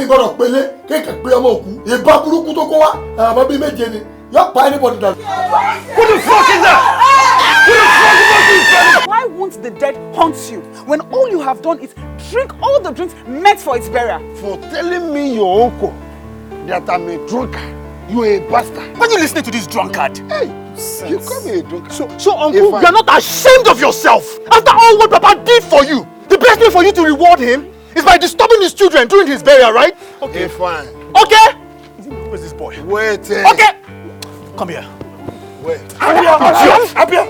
gbọ́dọ̀ pélé kéèké pé ọmọ òkú ìbá burúkú tó kó wá àmọ́ bíi méje ni yóò pa anybody down. Who the fuck is that? Who the fuck is that? Why won't the dead haunt you when all you have done is drink all the drinks meant for its burial? For telling me your uncle that I'm a drunkard, you a bastard. Why are you listening to this drunkard? Hey, you call me a drunkard. So uncle, you are not ashamed of yourself? After all what Papa did for you, the best way for you to reward him is by disturbing his children during his burial, right? Okay, fine. Okay? Where's this boy? Wait. Okay. Come here. Wait. Up here.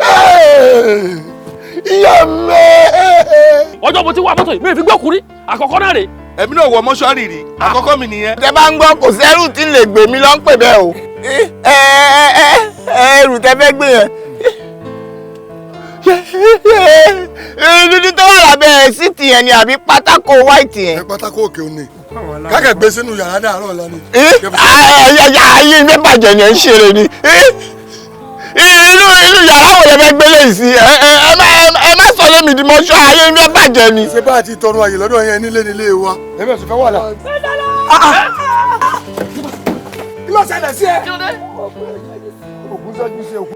Hey! Ọjọ́ mo ti wá mọ́tò yìí mi fi gbọ́ kúrí àkọ́kọ́ náà rè. Èmi náà wọ mọ́ṣúárì rí àkọ́kọ́ mi nìyẹn. Tẹ́ bá ń gbọ́ kò sẹ́rù tí ń lè gbé mi lọ ń pè bẹ́ẹ̀ o. Ẹrù tẹ́ fẹ́ gbé yẹn. Dúdú tó wà lábẹ́ síìtì yẹn ni àbí pátákó white yẹn. Pátákó òkè òní kákẹ́ gbé sínú yàrá dàárọ̀ ọ̀la ni. Ayé mi bàjẹ́ yẹn ń ṣeré ni. Inú yàrá wo lè fẹ́ gbélé sí? Ẹ má sọ lémi di mọ́ṣọ́ ayé mi bàjẹ́ ni. Ṣé bá a ti tọrọ àyè lọ́dọ̀ yẹn nílé wa? Èmi ò sì fẹ́ wà lá. Kí ló ṣẹlẹ̀ sí ẹ? Ògùn sọ́jú sí òkú.